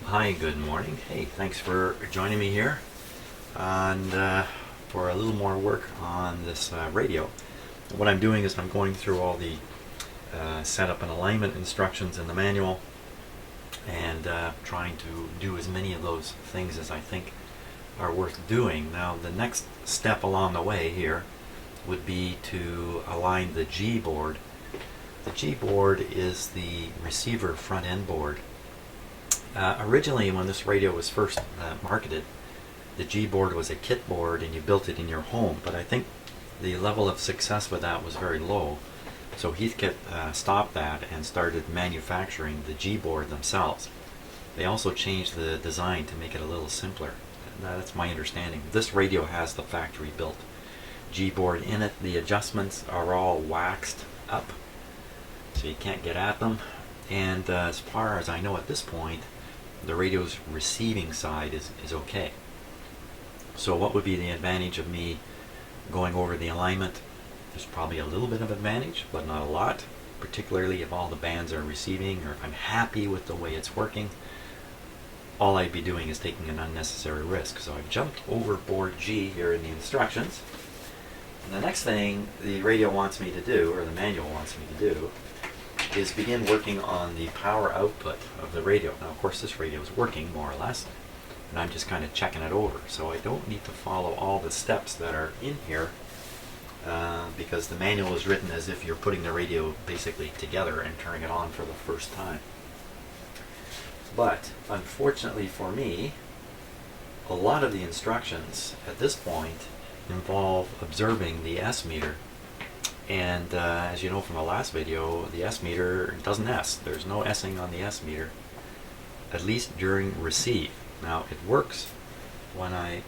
Hi, good morning. Hey, thanks for joining me here and for a little more work on this radio. What I'm doing is I'm going through all the setup and alignment instructions in the manual and trying to do as many of those things as I think are worth doing. Now, the next step along the way here would be to align the G board. The G board is the receiver front end board. Originally, when this radio was first marketed, the G board was a kit board and you built it in your home, but I think the level of success with that was very low. So Heathkit stopped that and started manufacturing the G board themselves. They also changed the design to make it a little simpler. That's my understanding. This radio has the factory built G board in it. The adjustments are all waxed up, so you can't get at them. And as far as I know at this point, the radio's receiving side is okay. So what would be the advantage of me going over the alignment? There's probably a little bit of advantage, but not a lot, particularly if all the bands are receiving or if I'm happy with the way it's working. All I'd be doing is taking an unnecessary risk. So I've jumped over board G here in the instructions. And the next thing the radio wants me to do, or the manual wants me to do, is begin working on the power output of the radio. Now, of course, this radio is working more or less, and I'm just kind of checking it over. So I don't need to follow all the steps that are in here because the manual is written as if you're putting the radio basically together and turning it on for the first time. But unfortunately for me, a lot of the instructions at this point involve observing the S meter. And as you know from the last video, the S meter doesn't S. There's no S'ing on the S meter, at least during receive. Now, it works when I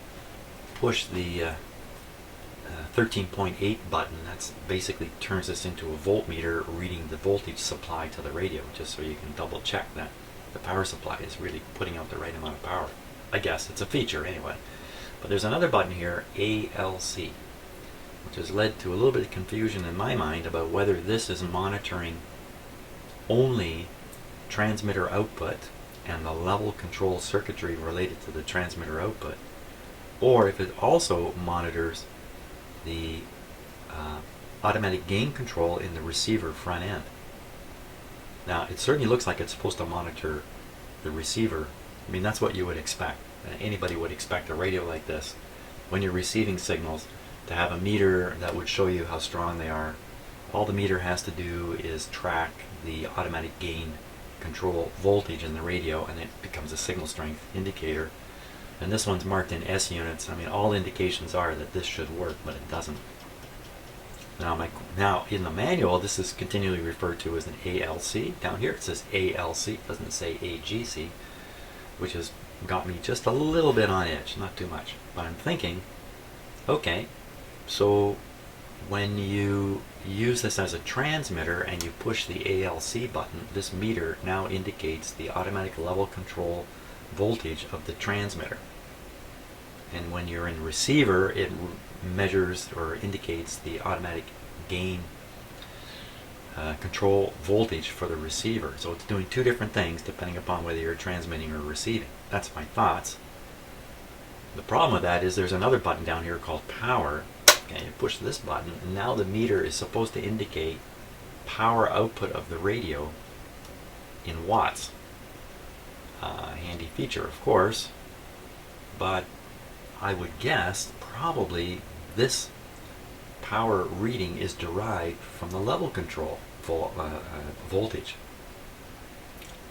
push the 13.8 button. That's basically turns this into a voltmeter reading the voltage supply to the radio, just so you can double check that the power supply is really putting out the right amount of power. I guess it's a feature anyway. But there's another button here, ALC, which has led to a little bit of confusion in my mind about whether this is monitoring only transmitter output and the level control circuitry related to the transmitter output, or if it also monitors the automatic gain control in the receiver front end. Now, it certainly looks like it's supposed to monitor the receiver. I mean, that's what you would expect. Anybody would expect a radio like this, when you're receiving signals, to have a meter that would show you how strong they are. All the meter has to do is track the automatic gain control voltage in the radio, and it becomes a signal strength indicator. And this one's marked in S units. I mean, all indications are that this should work, but it doesn't. Now in the manual, this is continually referred to as an ALC. Down here it says ALC, it doesn't say AGC, which has got me just a little bit on edge, not too much. But I'm thinking, okay, so when you use this as a transmitter and you push the ALC button, this meter now indicates the automatic level control voltage of the transmitter. And when you're in receiver, it measures or indicates the automatic gain control voltage for the receiver. So it's doing two different things depending upon whether you're transmitting or receiving. That's my thoughts. The problem with that is there's another button down here called power. Okay, you push this button, and now the meter is supposed to indicate power output of the radio in watts. Handy feature, of course, but I would guess probably this power reading is derived from the level control voltage.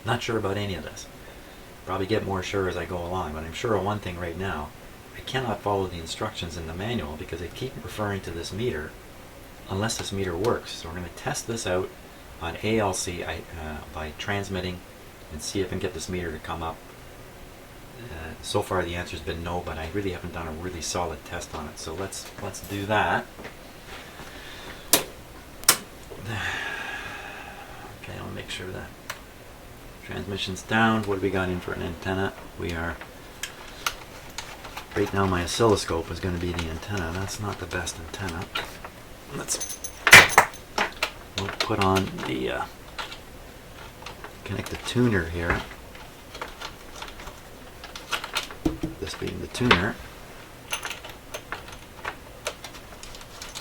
Not sure about any of this. Probably get more sure as I go along, but I'm sure of one thing right now. I cannot follow the instructions in the manual because they keep referring to this meter unless this meter works. So we're going to test this out on ALC by transmitting and see if I can get this meter to come up. So far the answer's been no, but I really haven't done a really solid test on it. So let's do that. Okay, I'll make sure that transmission's down. What have we got in for an antenna? We are right now. My oscilloscope is going to be the antenna. That's not the best antenna. We'll put on the connect the tuner here. this being the tuner.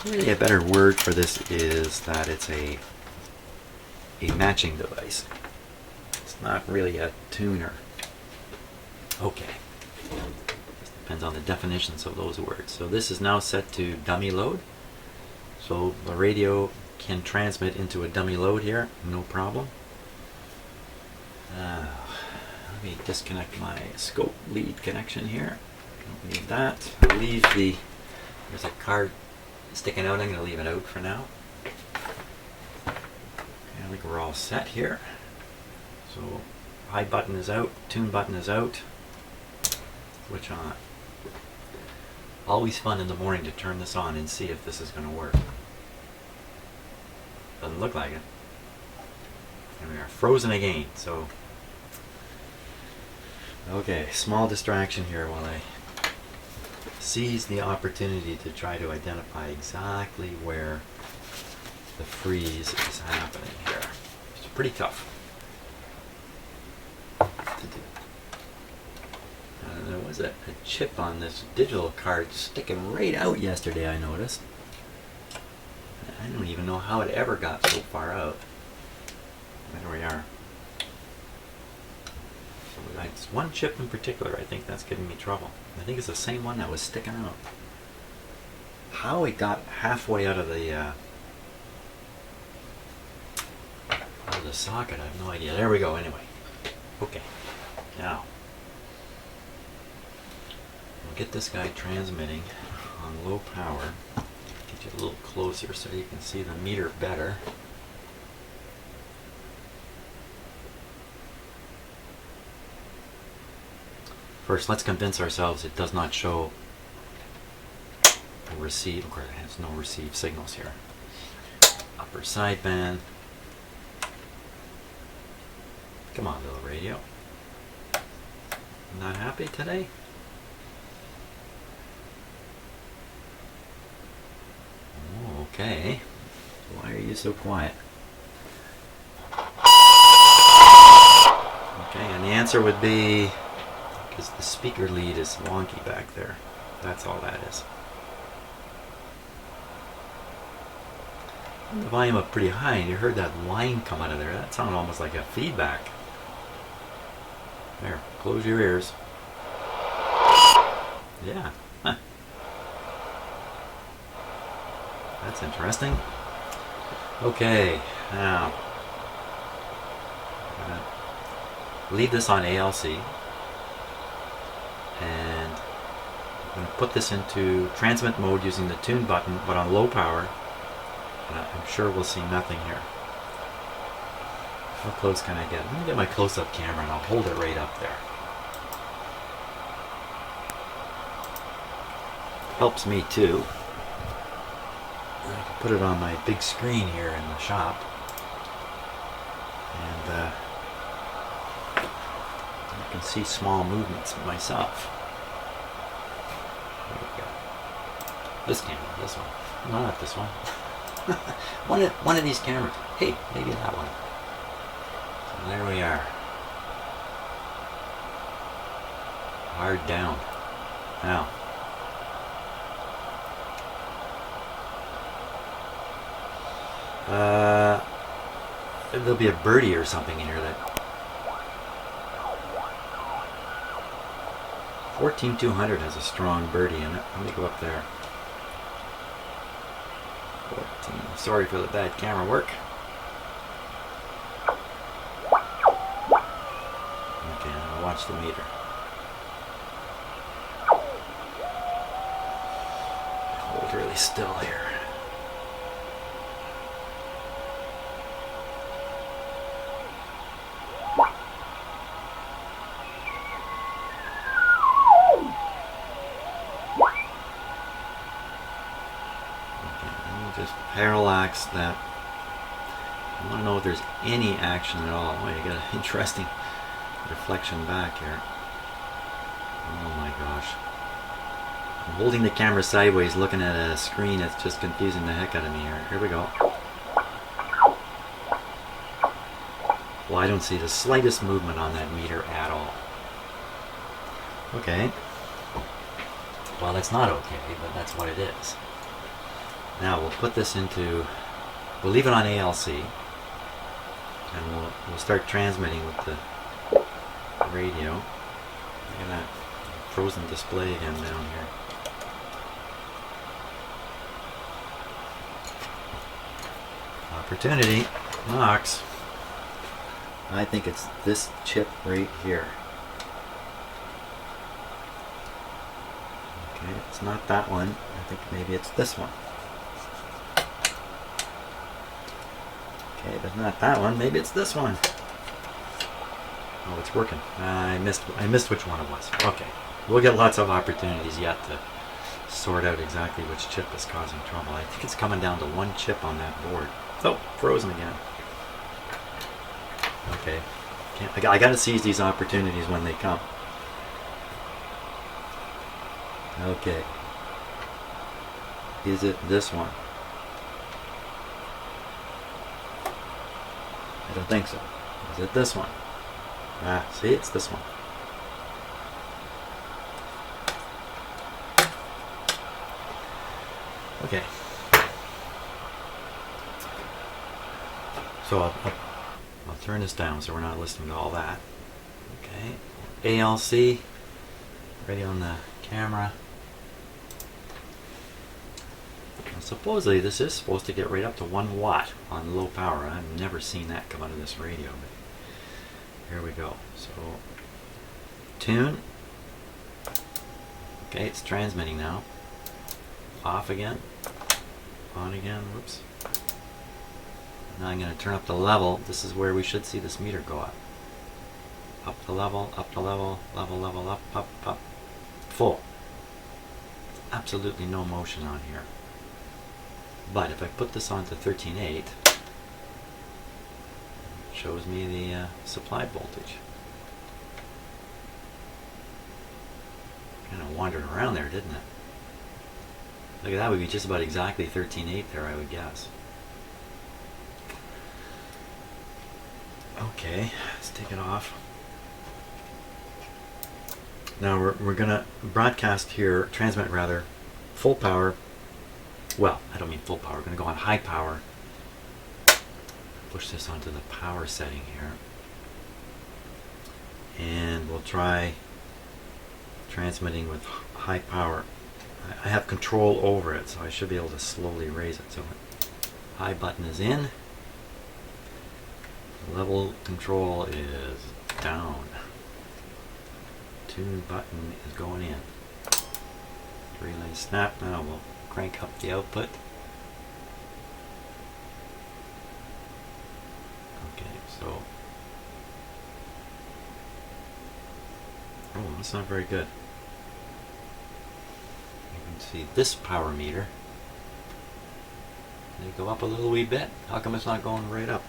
Really a better word for this is that it's a matching device. It's not really a tuner. Okay. Just depends on the definitions of those words. So this is now set to dummy load. So the radio can transmit into a dummy load here, no problem. Let me disconnect my scope lead connection here. Don't need that. I'll leave there's a card sticking out. I'm going to leave it out for now. Okay, I think we're all set here. So high button is out, tune button is out, switch on. Always fun in the morning to turn this on and see if this is going to work. Doesn't look like it. And we are frozen again, so okay, small distraction here while I seize the opportunity to try to identify exactly where the freeze is happening here. It's pretty tough to do. There was a chip on this digital card sticking right out yesterday, I noticed. I don't even know how it ever got so far out. There we are. So it's one chip in particular, I think that's giving me trouble. I think it's the same one that was sticking out. How it got halfway out of the socket, I have no idea. There we go, anyway. Okay, now we'll get this guy transmitting on low power. Get you a little closer so you can see the meter better. First, let's convince ourselves it does not show a receive. Of course, it has no receive signals here. Upper sideband. Come on, little radio. Not happy today? Oh, okay. Why are you so quiet? Okay, and the answer would be because the speaker lead is wonky back there. That's all that is. The volume up pretty high, and you heard that whine come out of there. That sounded almost like a feedback. There, close your ears. Yeah. Huh. That's interesting. Okay, now I'm gonna leave this on ALC. And I'm going to put this into transmit mode using the tune button, but on low power. And I'm sure we'll see nothing here. How close can I get? Let me get my close-up camera and I'll hold it right up there. Helps me too. I can put it on my big screen here in the shop. And I can see small movements myself. There we go. This camera, this one. No, not this one. one of these cameras. Hey, maybe that one. So there we are. Hard down. Now. There'll be a birdie or something in here that 14200 has a strong birdie in it. Let me go up there. 14. Sorry for the bad camera work. Okay, I'll watch the meter. Hold really still here. Parallax that. I want to know if there's any action at all. Oh, you got an interesting reflection back here. Oh my gosh. I'm holding the camera sideways looking at a screen that's just confusing the heck out of me here. Here we go. Well, I don't see the slightest movement on that meter at all. Okay. Well, that's not okay, but that's what it is. Now we'll put this into, we'll leave it on ALC, and we'll start transmitting with the radio. Look at that frozen display again down here. Opportunity, Knox. I think it's this chip right here. Okay, it's not that one. I think maybe it's this one. Okay, it's not that one. Maybe it's this one. Oh, it's working. I missed which one it was. Okay, we'll get lots of opportunities yet to sort out exactly which chip is causing trouble. I think it's coming down to one chip on that board. Oh, frozen again. Okay, I got to seize these opportunities when they come. Okay, is it this one? I don't think so. Is it this one? Ah, see, it's this one. Okay. So I'll turn this down so we're not listening to all that. Okay. ALC, ready on the camera. Now, supposedly this is supposed to get right up to 1 watt on low power. I've never seen that come out of this radio, but here we go. So tune. Okay, it's transmitting now. Off again. On again. Whoops. Now I'm going to turn up the level. This is where we should see this meter go up. Up the level, level, up, up, up. Full. Absolutely no motion on here. But if I put this on to 13.8, it shows me the supply voltage. Kind of wandered around there, didn't it? Look at that, would be just about exactly 13.8 there, I would guess. Okay, let's take it off. Now we're going to broadcast here, transmit rather, full power. Well, I don't mean full power. We're going to go on high power. Push this onto the power setting here. And we'll try transmitting with high power. I have control over it, so I should be able to slowly raise it. So high button is in. Level control is down. Tune button is going in. Relay snap. Now we'll crank up the output. Okay, so that's not very good. You can see this power meter. They go up a little wee bit. How come it's not going right up?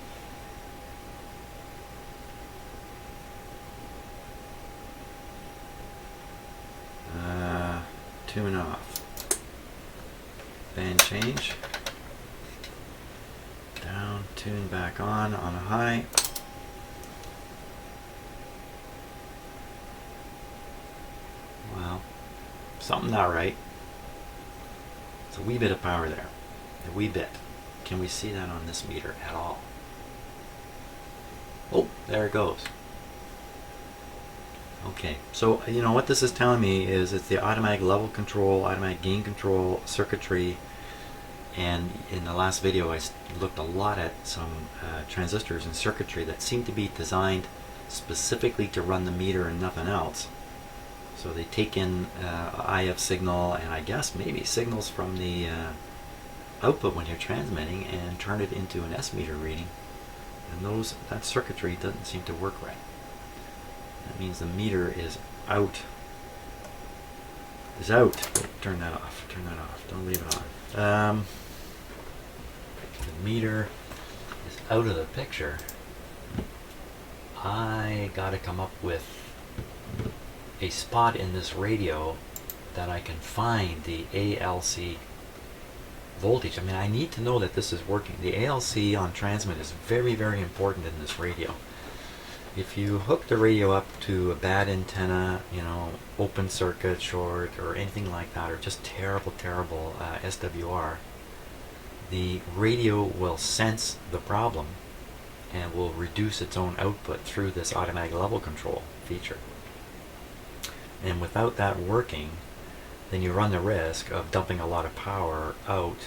Tune off. Band change. Down, tune back on a high. Well, something not right. It's a wee bit of power there. A wee bit. Can we see that on this meter at all? Oh, there it goes. Okay, so you know what this is telling me is it's the automatic level control, automatic gain control circuitry, and in the last video I looked a lot at some transistors and circuitry that seem to be designed specifically to run the meter and nothing else. So they take in IF signal and I guess maybe signals from the output when you're transmitting and turn it into an S meter reading, and that circuitry doesn't seem to work right. That means the meter is out. Oh, turn that off. Turn that off. Don't leave it on. The meter is out of the picture. I gotta come up with a spot in this radio that I can find the ALC voltage. I mean, I need to know that this is working. The ALC on transmit is very, very important in this radio. if you hook the radio up to a bad antenna, you know, open circuit, short, or anything like that, or just terrible SWR, the radio will sense the problem and will reduce its own output through this automatic level control feature. And without that working, then you run the risk of dumping a lot of power out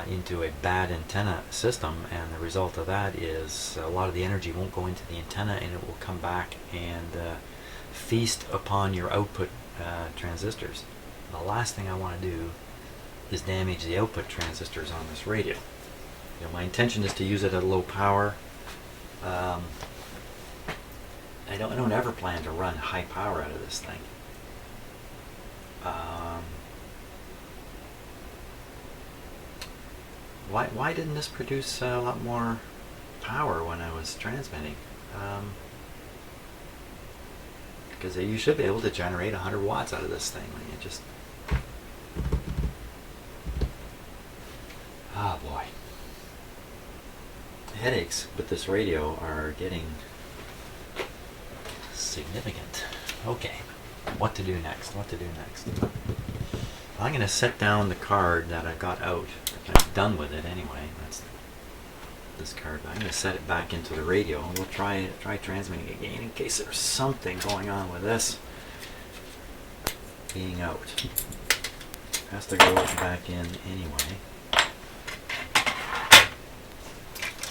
into a bad antenna system, and the result of that is a lot of the energy won't go into the antenna, and it will come back and feast upon your output transistors. The last thing I want to do is damage the output transistors on this radio. You know, my intention is to use it at low power. I don't ever plan to run high power out of this thing. Why didn't this produce a lot more power when I was transmitting? Because you should be able to generate 100 watts out of this thing when you just... Ah, boy. The headaches with this radio are getting significant. Okay, what to do next? I'm going to set down the card that I got out. I'm done with it anyway. That's this card. I'm going to set it back into the radio, and we'll try transmitting again in case there's something going on with this being out. Has to go back in anyway.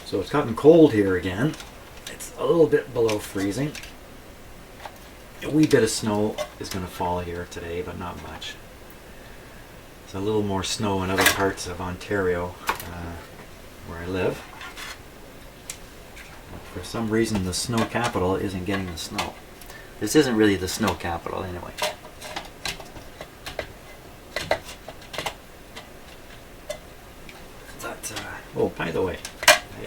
So it's gotten cold here again. It's a little bit below freezing. A wee bit of snow is going to fall here today, but not much. There's a little more snow in other parts of Ontario where I live. But for some reason the snow capital isn't getting the snow. This isn't really the snow capital anyway. But, oh, by the way,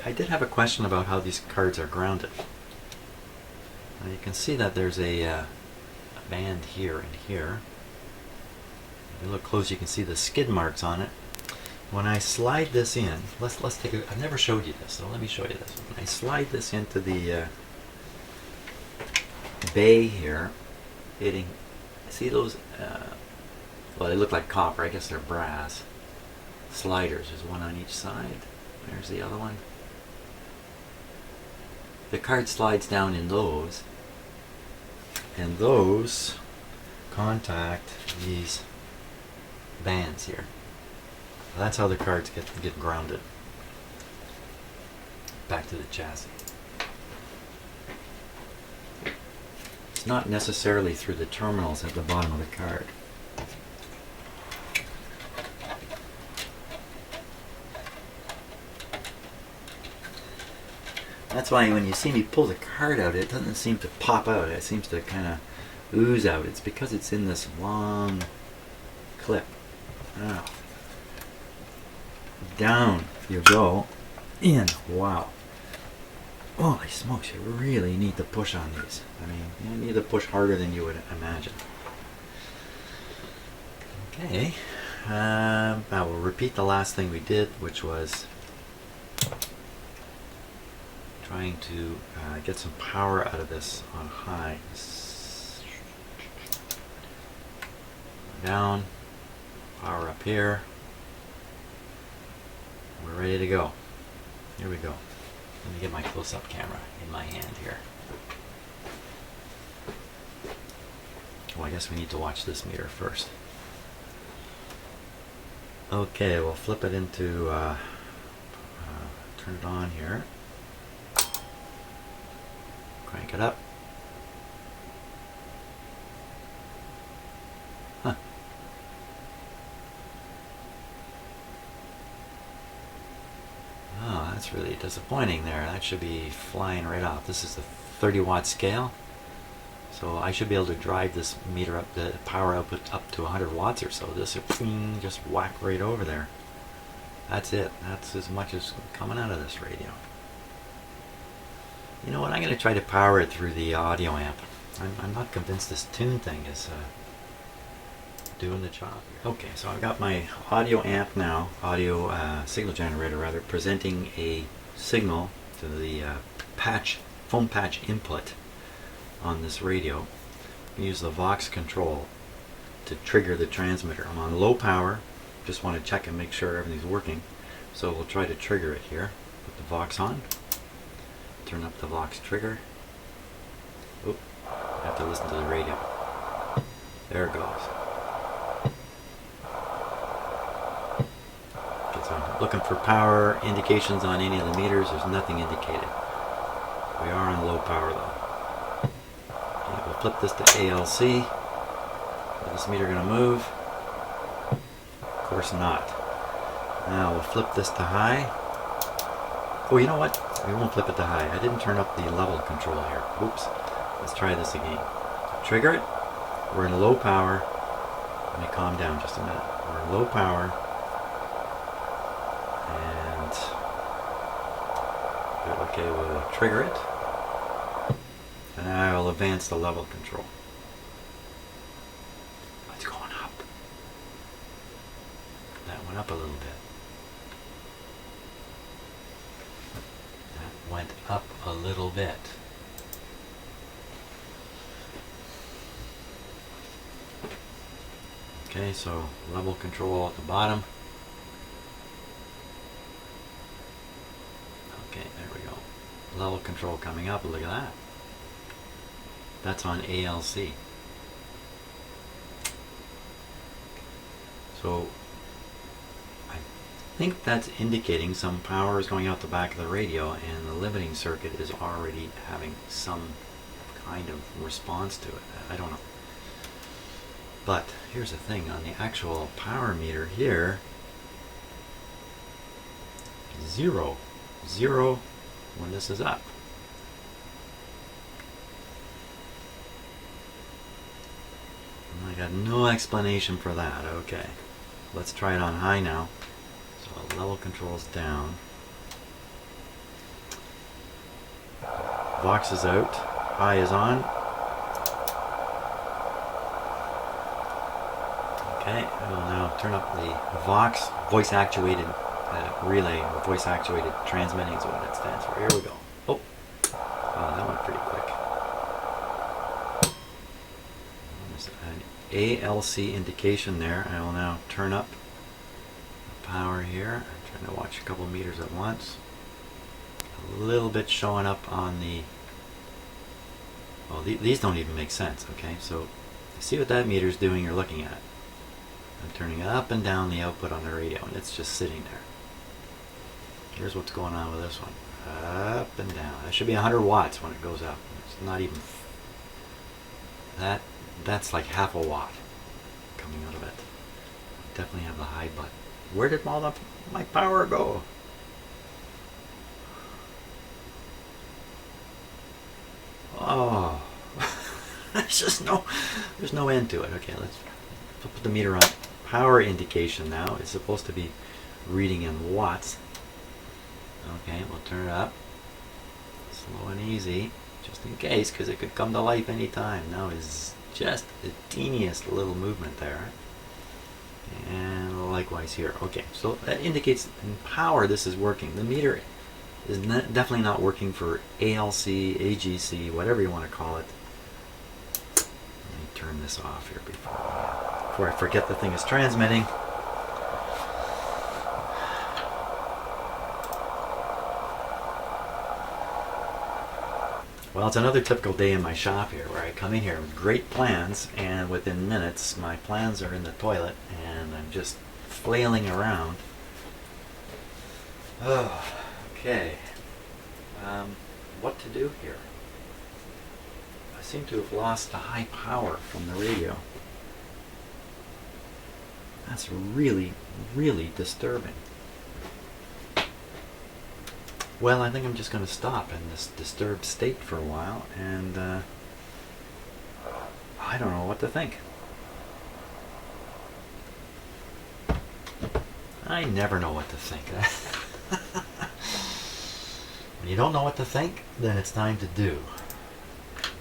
I did have a question about how these cards are grounded. Now you can see that there's a band here and here. If you look close, you can see the skid marks on it. When I slide this in, let's take a... I've never showed you this, so let me show you this. When I slide this into the bay here, see those? Well, they look like copper. I guess they're brass sliders. There's one on each side. There's the other one. The card slides down in those, and those contact these bands here. That's how the cards get grounded back to the chassis. It's not necessarily through the terminals at the bottom of the card. That's why when you see me pull the card out, it doesn't seem to pop out. It seems to kind of ooze out. It's because it's in this long clip. Oh. Down you go. In. Wow. Holy smokes, you really need to push on these. I mean, you need to push harder than you would imagine. Okay. I will repeat the last thing we did, which was trying to get some power out of this on high. Down, power up here. We're ready to go. Here we go. Let me get my close-up camera in my hand here. Well, I guess we need to watch this meter first. Okay, we'll flip it into, turn it on here. Crank it up. Huh. Oh, that's really disappointing there. That should be flying right off. This is the 30 watt scale. So I should be able to drive this meter up, the power output up to 100 watts or so. This will just whack right over there. That's it. That's as much as coming out of this radio. You know what, I'm going to try to power it through the audio amp. I'm not convinced this tune thing is doing the job. Okay, so I've got my audio amp now, audio signal generator rather, presenting a signal to the patch foam patch input on this radio. I use the Vox control to trigger the transmitter. I'm on low power, just want to check and make sure everything's working. So we'll try to trigger it here. Put the Vox on, turn up the Vox trigger. Oop, I have to listen to the radio. There it goes. Okay, so I'm looking for power indications on any of the meters. There's nothing indicated. We are on low power though. Okay, we'll flip this to ALC. Is this meter going to move? Of course not. Now we'll flip this to high. Oh, you know what? We won't flip it to high. I didn't turn up the level control here. Oops. Let's try this again. Trigger it. We're in low power. Let me calm down just a minute. We're in low power. And okay, we'll trigger it. And I will advance the level control. It's going up. That went up a little bit. That went up a little bit. Okay, so level control at the bottom. Okay, there we go. Level control coming up, look at that. That's on ALC. So I think that's indicating some power is going out the back of the radio and the limiting circuit is already having some kind of response to it. I don't know. But here's the thing, on the actual power meter here, zero when this is up. And I got no explanation for that. Okay, let's try it on high now. So level control's down. Vox is out, high is on. Okay, I will now turn up the Vox voice-actuated relay, or voice-actuated transmitting is what it stands for. Here we go. Oh, wow, that went pretty quick. There's an ALC indication there. I will now turn up the power here. I'm trying to watch a couple meters at once. A little bit showing up on the... Well, these don't even make sense, okay? So, see what that meter is doing you're looking at. I'm turning up and down the output on the radio, and it's just sitting there. Here's what's going on with this one. Up and down. That should be 100 watts when it goes up. It's not even... That's like half a watt coming out of it. Definitely have the high button. Where did all my power go? Oh. There's no end to it. Okay, let's put the meter on. Power indication now is supposed to be reading in watts. Okay, we'll turn it up. Slow and easy, just in case, because it could come to life anytime. Now is just the teeniest little movement there. And likewise here. Okay, so that indicates in power this is working. The meter is definitely not working for ALC, AGC, whatever you want to call it. Let me turn this off here before I forget the thing is transmitting. Well, it's another typical day in my shop here, where I come in here with great plans, and within minutes my plans are in the toilet and I'm just flailing around. Oh, okay. What to do here? I seem to have lost the high power from the radio. That's really, really disturbing. Well, I think I'm just going to stop in this disturbed state for a while, and I don't know what to think. I never know what to think. When you don't know what to think, then it's time to do.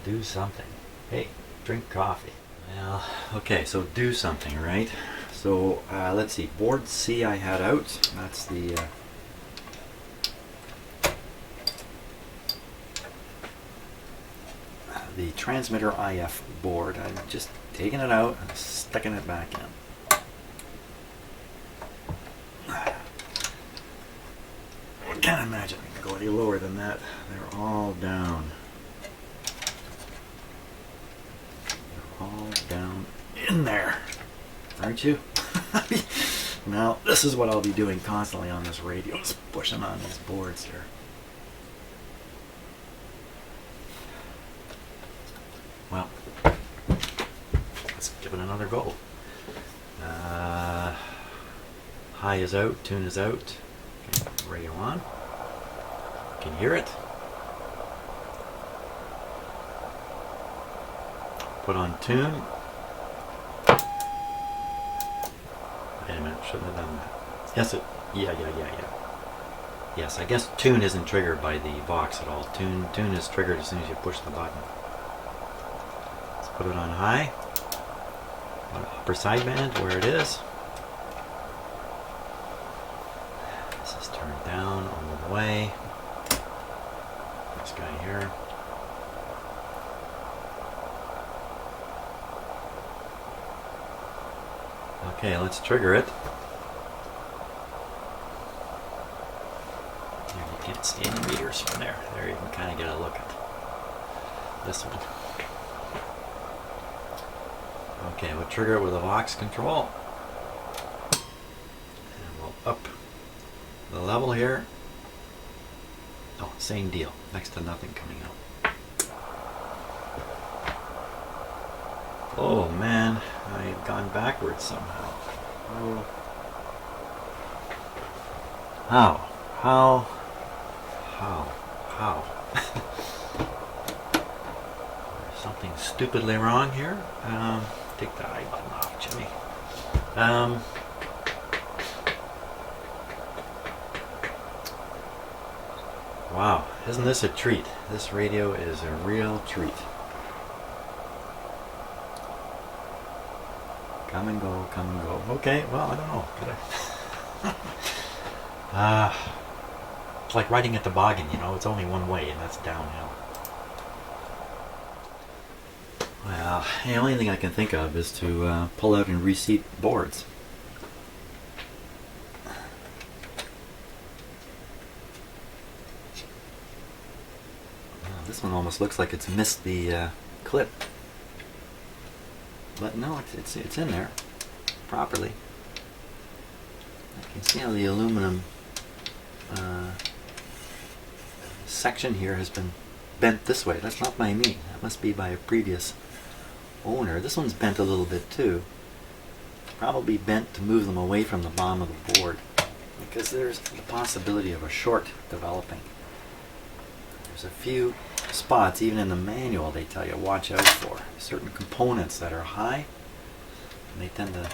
Do something. Hey, drink coffee. Well, okay, so do something, right? So, let's see. Board C I had out. That's the... the transmitter IF board. I'm just taking it out and sticking it back in. I can't imagine I can go any lower than that. They're all down. They're all down in there, aren't you? Now, this is what I'll be doing constantly on this radio, is pushing on these boards here. Well, let's give it another go. High is out, tune is out. Okay, radio on. Can you hear it? Put on tune. Wait a minute, shouldn't have done that. Yes, yeah. Yes, I guess tune isn't triggered by the Vox at all. Tune is triggered as soon as you push the button. Let's put it on high. On upper sideband where it is. This is turned down all the way. This guy here. Okay, let's trigger it. There, you can't see any meters from there. There you can kind of get a look at this one. Okay, we'll trigger it with a Vox control. And we'll up the level here. Oh, same deal. Next to nothing coming out. Oh man, I've gone backwards somehow. Oh. How? There's something stupidly wrong here. Take the I button off, Jimmy. Wow, isn't this a treat? This radio is a real treat. Come and go, come and go. Okay, well, I don't know. It's like riding a toboggan, you know, it's only one way, and that's downhill. Well, the only thing I can think of is to pull out and reseat boards. This one almost looks like it's missed the clip. But no, it's in there properly. I can see how the aluminum section here has been bent this way. That's not by me. That must be by a previous owner. This one's bent a little bit too. Probably bent to move them away from the bottom of the board, because there's the possibility of a short developing. There's a few spots, even in the manual, they tell you watch out for certain components that are high, and they tend to.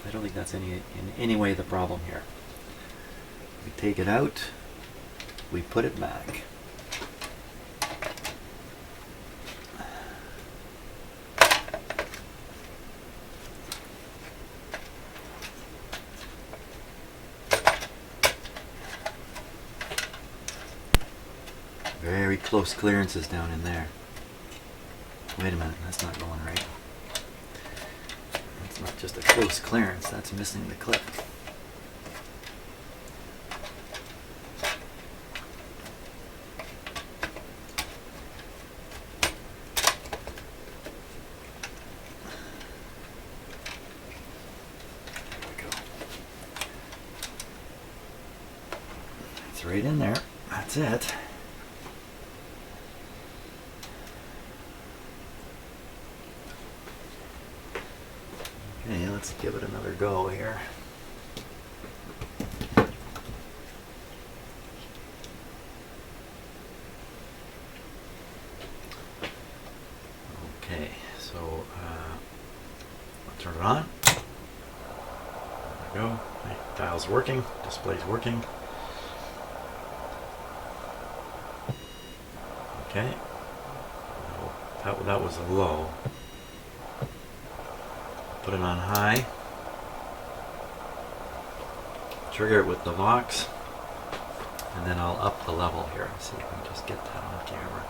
I don't think that's in any way the problem here. We take it out, we put it back. Very close clearances down in there. Wait a minute, that's not going right. That's not just a close clearance, that's missing the clip. There we go. It's right in there. That's it. Okay, let's give it another go here. Okay, so I'll turn it on. There we go. Okay, dial's working, display's working. Okay, that was a low. Put it on high. Trigger it with the Vox, and then I'll up the level here. See if I can just get that on camera.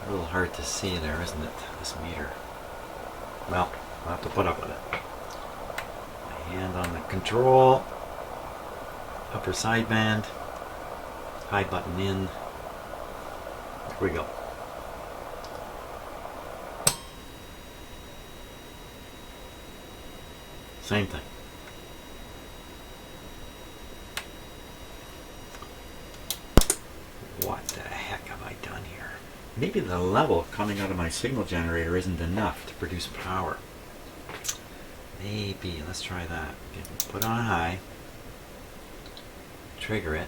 A little hard to see there, isn't it, this meter? Well, I'll have to put up with it. My hand on the control, upper sideband, high button in. Here we go. Same thing. What the heck have I done here? Maybe the level coming out of my signal generator isn't enough to produce power. Maybe. Let's try that. Put on high. Trigger it.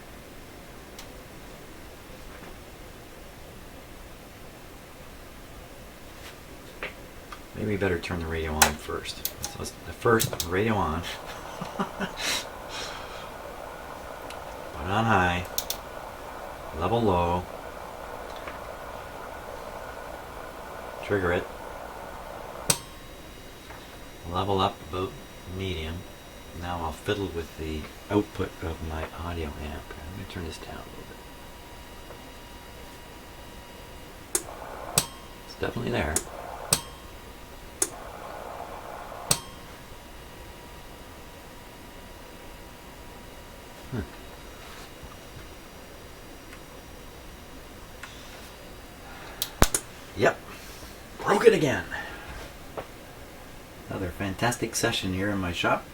Maybe we better turn the radio on first. So the first, radio on. Put on high. Level low. Trigger it. Level up about medium. Now I'll fiddle with the output of my audio amp. I'm going to turn this down a little bit. It's definitely there. Yep, broke it again. Another fantastic session here in my shop.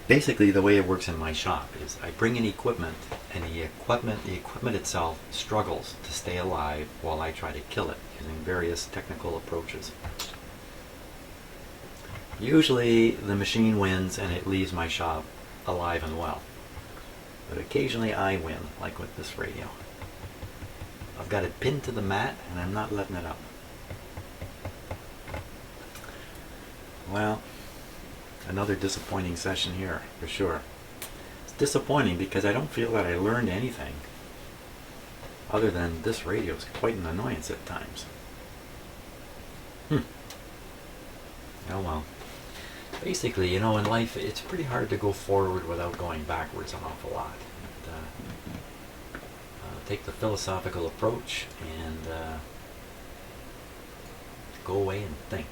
Basically, the way it works in my shop is I bring in equipment, and the equipment itself struggles to stay alive while I try to kill it using various technical approaches. Usually, the machine wins and it leaves my shop alive and well. But occasionally I win, like with this radio. I've got it pinned to the mat and I'm not letting it up. Well, another disappointing session here, for sure. It's disappointing because I don't feel that I learned anything other than this radio is quite an annoyance at times. Oh well. Basically, you know, in life it's pretty hard to go forward without going backwards an awful lot. Take the philosophical approach and go away and think.